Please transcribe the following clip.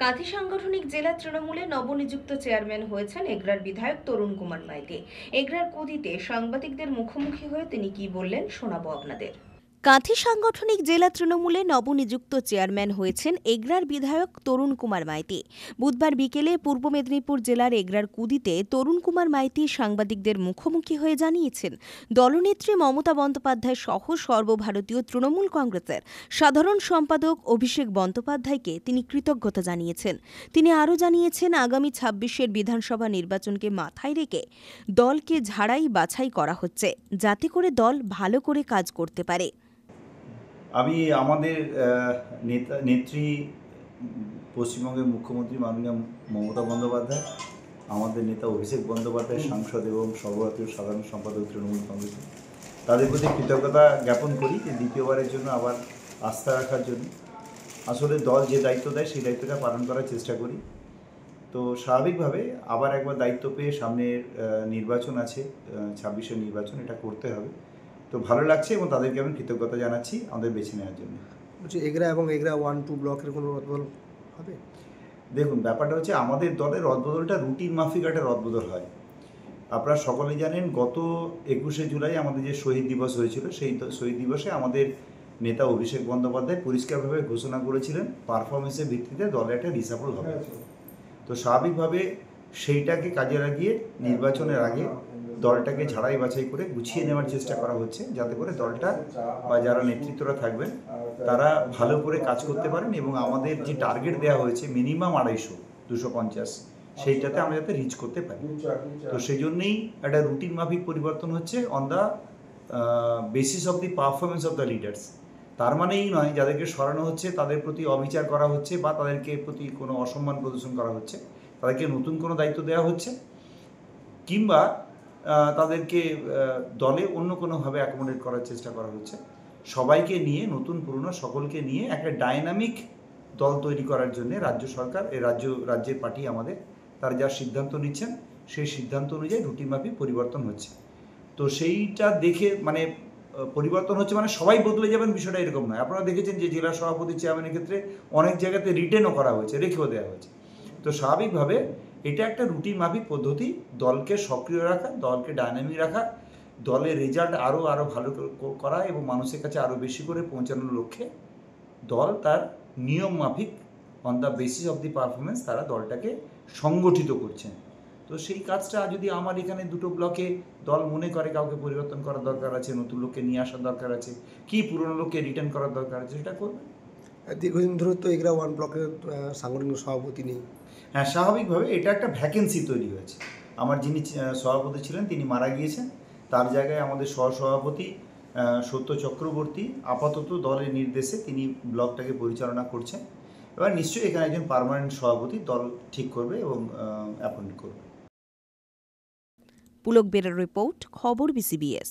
কাঁথি সাংগঠনিক জেলা তৃণমূলে নবনিযুক্ত চেয়ারম্যান হয়েছেন এগরার বিধায়ক তরুণ কুমার মাইতি। এগরার কুদিতে সাংবাদিকদের মুখোমুখি হয়ে তিনি কি বললেন শোনাবো আপনাদের। কাঁথি সাংগঠনিক জেলা তৃণমূলে নবনিযুক্ত চেয়ারম্যান হয়েছেন এগরার বিধায়ক তরুণ কুমার মাইতি। বুধবার বিকেলে পূর্ব মেদিনীপুর জেলার এগরার কুদিতে তরুণ কুমার মাইতি সাংবাদিকদের মুখোমুখি হয়ে জানিয়েছেন, দলনেত্রী মমতা বন্দ্যোপাধ্যায় সহ সর্বভারতীয় তৃণমূল কংগ্রেসের সাধারণ সম্পাদক অভিষেক বন্দ্যোপাধ্যায়কে তিনি কৃতজ্ঞতা জানিয়েছেন। তিনি আরও জানিয়েছেন, আগামী ২৬-এর বিধানসভা নির্বাচনকে মাথায় রেখে দলকে ঝাড়াই বাছাই করা হচ্ছে, যাতে করে দল ভালো করে কাজ করতে পারে। আমি আমাদের নেত্রী পশ্চিমবঙ্গের মুখ্যমন্ত্রী মাননীয় মমতা বন্দ্যোপাধ্যায়, আমাদের নেতা অভিষেক বন্দ্যোপাধ্যায় সাংসদ এবং সর্বভারতীয় সাধারণ সম্পাদক তৃণমূল কংগ্রেসের, তাদের প্রতি কৃতজ্ঞতা জ্ঞাপন করি যে দ্বিতীয়বারের জন্য আবার আস্থা রাখার জন্য। আসলে দল যে দায়িত্ব দেয় সেই দায়িত্বটা পালন করার চেষ্টা করি। তো স্বাভাবিকভাবে আবার একবার দায়িত্ব পেয়ে সামনের নির্বাচন আছে, ২৬-এর নির্বাচন, এটা করতে হবে। তো ভালো লাগছে এবং তাদেরকে আমি কৃতজ্ঞতা জানাচ্ছি আমাদের বেছে নেওয়ার জন্য। বলছি এগরা এবং এগরা 1-2 ব্লকের কোনো রদবদল হবে? দেখুন, ব্যাপারটা হচ্ছে আমাদের দলের রদবদলটা রুটিন মাফিক একটা রদবদল হয়। আপনারা সকলেই জানেন, গত ২১শে জুলাই আমাদের যে শহীদ দিবস হয়েছিল, সেই শহীদ দিবসে আমাদের নেতা অভিষেক বন্দ্যোপাধ্যায় পরিষ্কারভাবে ঘোষণা করেছিলেন পারফরমেন্সের ভিত্তিতে দলে একটা রিসাফল হবে। তো স্বাভাবিকভাবে সেইটাকে কাজে লাগিয়ে নির্বাচনের আগে দলটাকে ঝাড়াই বাছাই করে গুছিয়ে নেওয়ার চেষ্টা করা হচ্ছে, যাতে করে দলটা বা যারা নেতৃত্বরা থাকবেন তারা ভালো করে কাজ করতে পারেন এবং আমাদের যে টার্গেট দেওয়া হয়েছে মিনিমাম ২৫০-২৫০, সেইটাতে আমরা যাতে রিচ করতে পারি। তো সেই জন্যেই একটা রুটিন মাফিক পরিবর্তন হচ্ছে on the basis of the performance of the leaders. তার মানে এই নয় যাদেরকে সরানো হচ্ছে তাদের প্রতি অবিচার করা হচ্ছে বা তাদেরকে প্রতি কোনো অসম্মান প্রদর্শন করা হচ্ছে, তাদেরকে নতুন কোনো দায়িত্ব দেওয়া হচ্ছে, কিংবা তাদেরকে দলে অন্য কোনোভাবে অ্যাকোমোডেট করার চেষ্টা করা হচ্ছে। সবাইকে নিয়ে, নতুন পুরনো সকলকে নিয়ে একটা ডাইনামিক দল তৈরি করার জন্য রাজ্য সরকার, রাজ্যের পার্টি আমাদের, তারা যা সিদ্ধান্ত নিচ্ছেন সেই সিদ্ধান্ত অনুযায়ী রুটিন মাফিক পরিবর্তন হচ্ছে। তো সেইটা দেখে মানে পরিবর্তন হচ্ছে মানে সবাই বদলে যাবেন বিষয়টা এরকম নয়। আপনারা দেখেছেন যে জেলা সভাপতি চেয়ারম্যানের ক্ষেত্রে অনেক জায়গাতে রিটেনও করা হয়েছে, রেখেও দেওয়া হয়েছে। তো স্বাভাবিকভাবে এটা একটা রুটিন মাফিক পদ্ধতি, দলকে সক্রিয় রাখা, দলকে ডাইনামিক রাখা, দলের রেজাল্ট আরও ভালো করা এবং মানুষের কাছে আরও বেশি করে পৌঁছানোর লক্ষ্যে দল তার নিয়ম মাফিক on the basis of the performance তারা দলটাকে সংগঠিত করছেন। তো সেই কাজটা যদি আমার এখানে দুটো ব্লকে দল মনে করে কাউকে পরিবর্তন করার দরকার আছে, নতুন লোককে নিয়ে আসার দরকার আছে, কি পুরনো লোককে রিটার্ন করার দরকার আছে, সেটা করবে। দীর্ঘদিন ধরে তো এগরা 1 ব্লকের সাংগঠনিক সভাপতি নেই। হ্যাঁ, স্বাভাবিকভাবে এটা একটা ভ্যাকেন্সি তৈরি হয়েছে। আমার যিনি সভাপতি ছিলেন তিনি মারা গিয়েছেন, তার জায়গায় আমাদের সহসভাপতি সত্য চক্রবর্তী আপাতত দলের নির্দেশে তিনি ব্লকটাকে পরিচালনা করছেন। এবার নিশ্চয়ই এখানে একজন পার্মানেন্ট সভাপতি দল ঠিক করবে এবং অ্যাপয়েন্ট করবে। পুলক বেরার রিপোর্ট, খবর BCBS।